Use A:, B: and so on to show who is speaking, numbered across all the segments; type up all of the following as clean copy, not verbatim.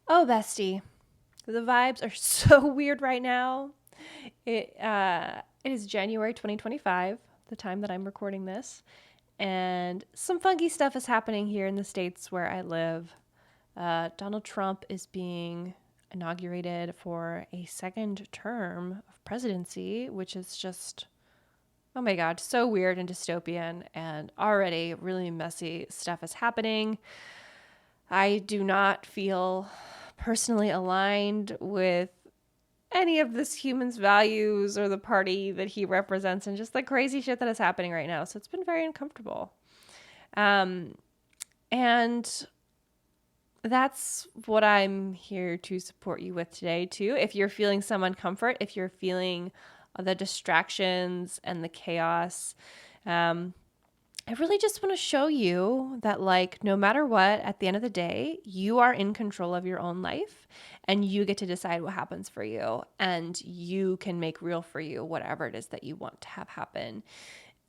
A: Oh, bestie, the vibes are so weird right now. It is January 2025, the time that I'm recording this, and some funky stuff is happening here in the States where I live. Donald Trump is being inaugurated for a second term of presidency, which is just, oh my God, so weird and dystopian, and already really messy stuff is happening. I do not feel personally aligned with any of this human's values or the party that he represents and just the crazy shit that is happening right now. So it's been very uncomfortable. Um, and that's what I'm here to support you with today, too. If you're feeling some uncomfort, if you're feeling the distractions and the chaos, um, I really just want to show you that, like, no matter what, at the end of the day, you are in control of your own life and you get to decide what happens for you. And you can make real for you whatever it is that you want to have happen.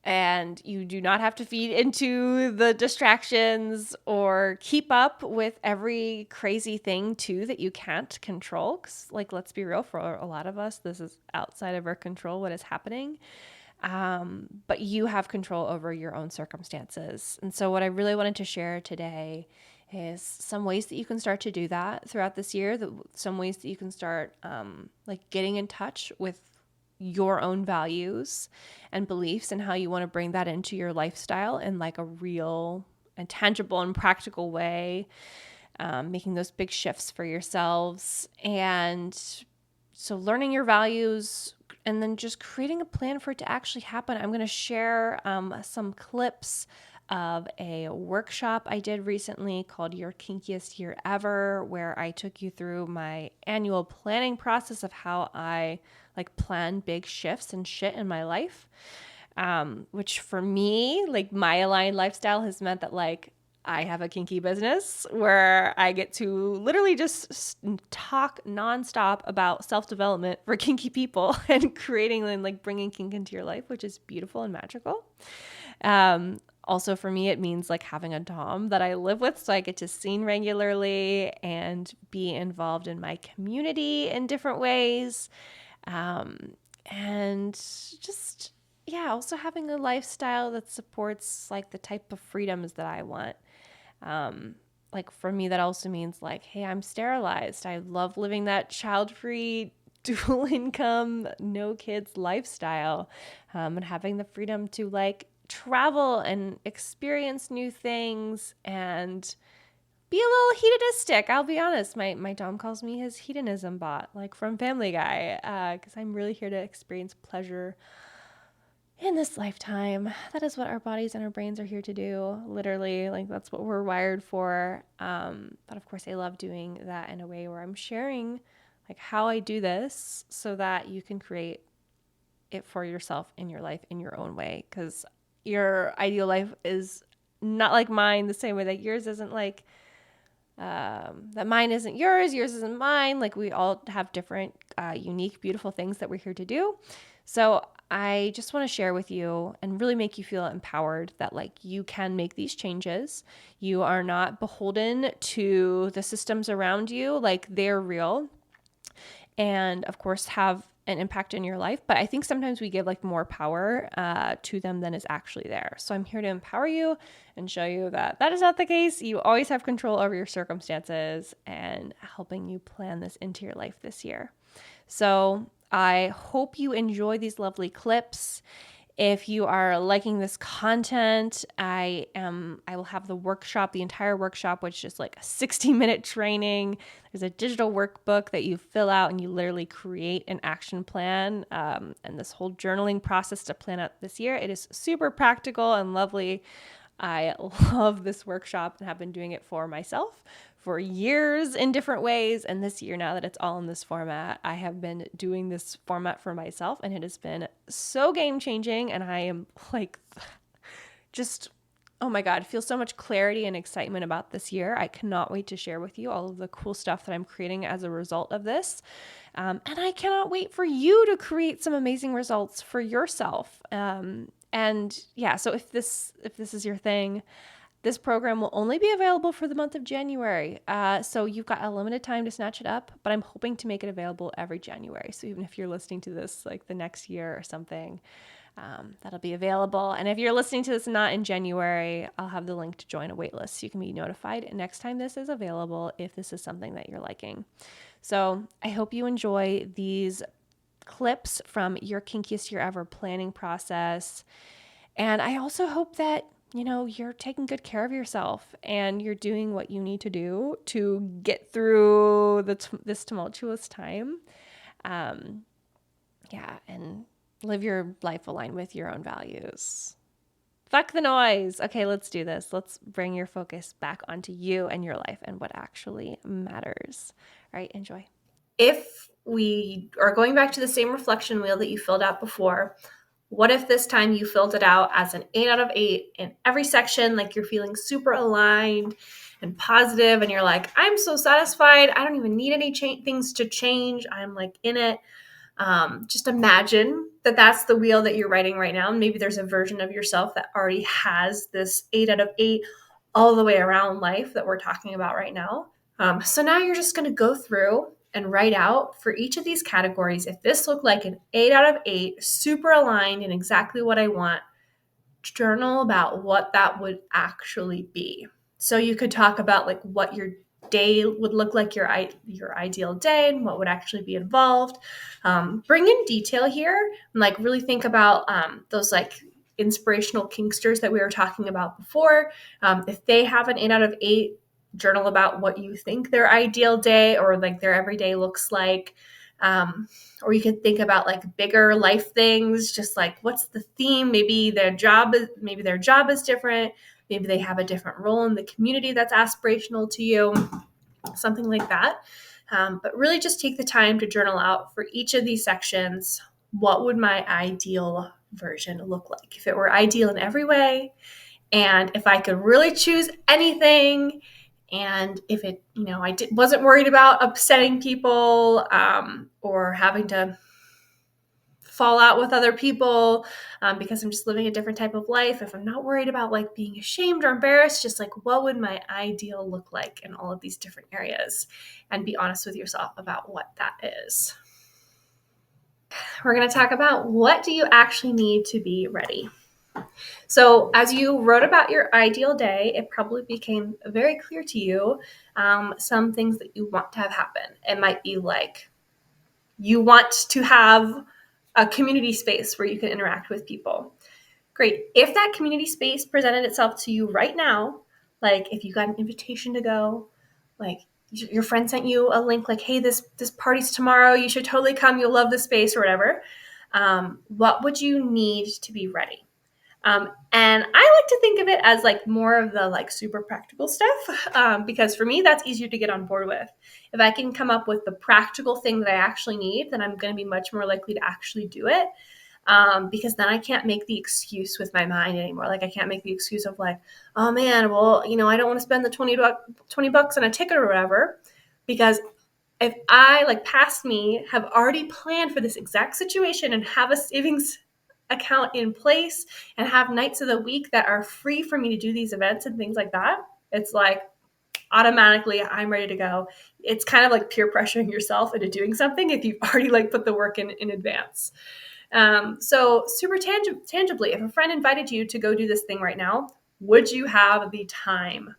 A: And you do not have to feed into the distractions or keep up with every crazy thing, too, that you can't control. 'Cause, like, let's be real, for a lot of us, this is outside of our control, what is happening. But you have control over your own circumstances. And so, what I really wanted to share today is some ways that you can start to do that throughout this year. Some ways that you can start, like, getting in touch with your own values and beliefs and how you want to bring that into your lifestyle in like a real and tangible and practical way, making those big shifts for yourselves. And so learning your values and then just creating a plan for it to actually happen. I'm going to share some clips of a workshop I did recently called Your Kinkiest Year Ever, where I took you through my annual planning process of how I like plan big shifts and shit in my life. Which for me, like my aligned lifestyle has meant that like I have a kinky business where I get to literally just talk nonstop about self-development for kinky people and creating and like bringing kink into your life, which is beautiful and magical. Also for me, it means like having a dom that I live with, so I get to sing regularly and be involved in my community in different ways. And just, yeah, also having a lifestyle that supports like the type of freedoms that I want. Like for me, that also means like, hey, I'm sterilized. I love living that child-free, dual income, no kids lifestyle, and having the freedom to like travel and experience new things and be a little hedonistic. I'll be honest. My dom calls me his hedonism bot, like from Family Guy, because I'm really here to experience pleasure in this lifetime. That is what our bodies and our brains are here to do. Literally, like that's what we're wired for. But of course, I love doing that in a way where I'm sharing like how I do this so that you can create it for yourself in your life in your own way. Because your ideal life is not like mine, the same way that yours isn't like that mine isn't yours isn't mine. Like we all have different, unique, beautiful things that we're here to do. So I just want to share with you and really make you feel empowered that like you can make these changes. You are not beholden to the systems around you. Like they're real and of course have an impact in your life. But I think sometimes we give like more power to them than is actually there. So I'm here to empower you and show you that that is not the case. You always have control over your circumstances and helping you plan this into your life this year. So I hope you enjoy these lovely clips. If you are liking this content, I will have the workshop, the entire workshop, which is like a 60-minute training. There's a digital workbook that you fill out and you literally create an action plan, and this whole journaling process to plan out this year. It is super practical and lovely. I love this workshop and have been doing it for myself for years in different ways. And this year, now that it's all in this format, I have been doing this format for myself and it has been so game changing. And I am like, just, oh my God, feel so much clarity and excitement about this year. I cannot wait to share with you all of the cool stuff that I'm creating as a result of this. And I cannot wait for you to create some amazing results for yourself. And yeah, so if this is your thing, This program will only be available for the month of January. So you've got a limited time to snatch it up, but I'm hoping to make it available every January. So even if you're listening to this like the next year or something, that'll be available. And if you're listening to this not in January, I'll have the link to join a waitlist so you can be notified next time this is available if this is something that you're liking. So I hope you enjoy these clips from your Kinkiest Year Ever planning process. And I also hope that you're taking good care of yourself and you're doing what you need to do to get through this tumultuous time. And live your life aligned with your own values. Fuck the noise. Okay, let's do this. Let's bring your focus back onto you and your life and what actually matters. All right, enjoy.
B: If we are going back to the same reflection wheel that you filled out before, what if this time you filled it out as an 8 out of 8 in every section, like you're feeling super aligned and positive, and you're like, I'm so satisfied. I don't even need any things to change. I'm like in it. Just imagine that that's the wheel that you're writing right now. Maybe there's a version of yourself that already has this 8 out of 8 all the way around life that we're talking about right now. So now you're just going to go through and write out for each of these categories. If this looked like an 8 out of 8, super aligned and exactly what I want, journal about what that would actually be. So you could talk about like what your day would look like, your ideal day, and what would actually be involved. Bring in detail here and like really think about those like inspirational kinksters that we were talking about before. If they have an 8 out of 8, journal about what you think their ideal day or like their everyday looks like. Or you could think about like bigger life things, just like what's the theme? Maybe their job is different. Maybe they have a different role in the community that's aspirational to you, something like that. But really just take the time to journal out for each of these sections. What would my ideal version look like? If it were ideal in every way, and if I could really choose anything, and if it, wasn't worried about upsetting people or having to fall out with other people because I'm just living a different type of life, if I'm not worried about like being ashamed or embarrassed, just like what would my ideal look like in all of these different areas, and be honest with yourself about what that is. We're going to talk about what do you actually need to be ready. So as you wrote about your ideal day, it probably became very clear to you some things that you want to have happen. It might be like you want to have a community space where you can interact with people. Great. If that community space presented itself to you right now, like if you got an invitation to go, like your friend sent you a link like, hey, this party's tomorrow, you should totally come, you'll love the space or whatever, what would you need to be ready? And I like to think of it as like more of the like super practical stuff because for me, that's easier to get on board with. If I can come up with the practical thing that I actually need, then I'm going to be much more likely to actually do it because then I can't make the excuse with my mind anymore. Like I can't make the excuse of like, oh man, well, I don't want to spend the $20 on a ticket or whatever, because if I like past me have already planned for this exact situation and have a savings account in place and have nights of the week that are free for me to do these events and things like that, it's like automatically I'm ready to go. It's kind of like peer pressuring yourself into doing something if you've already like put the work in advance. So super tangibly, if a friend invited you to go do this thing right now, would you have the time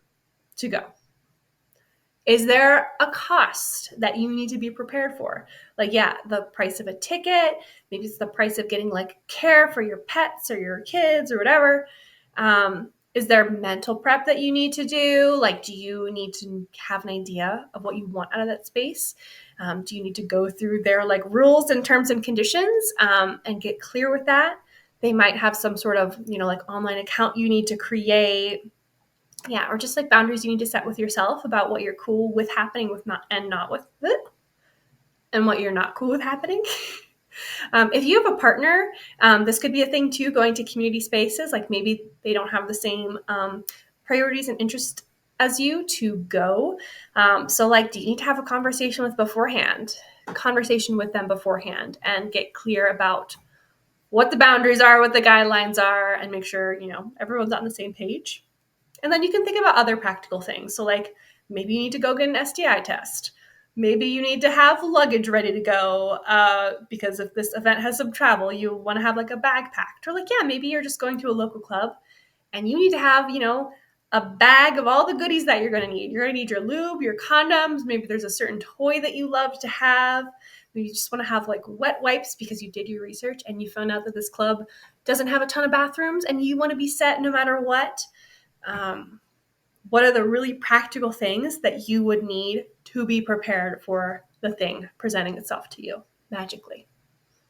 B: to go? Is there a cost that you need to be prepared for? Like, yeah, the price of a ticket, maybe it's the price of getting like care for your pets or your kids or whatever. Is there mental prep that you need to do? Like, do you need to have an idea of what you want out of that space? Do you need to go through their like rules and terms and conditions and get clear with that? They might have some sort of, like online account you need to create. Yeah, or just like boundaries you need to set with yourself about what you're cool with happening with not with it, and what you're not cool with happening. If you have a partner, this could be a thing too, going to community spaces, like maybe they don't have the same priorities and interests as you to go. So like, do you need to have a conversation with them beforehand and get clear about what the boundaries are, what the guidelines are, and make sure, everyone's on the same page. And then you can think about other practical things. So, like, maybe you need to go get an STI test. Maybe you need to have luggage ready to go because if this event has some travel, you want to have like a bag packed. Or, like, yeah, maybe you're just going to a local club and you need to have, a bag of all the goodies that you're going to need. You're going to need your lube, your condoms. Maybe there's a certain toy that you love to have. Maybe you just want to have like wet wipes because you did your research and you found out that this club doesn't have a ton of bathrooms and you want to be set no matter what. Um, what are the really practical things that you would need to be prepared for the thing presenting itself to you magically?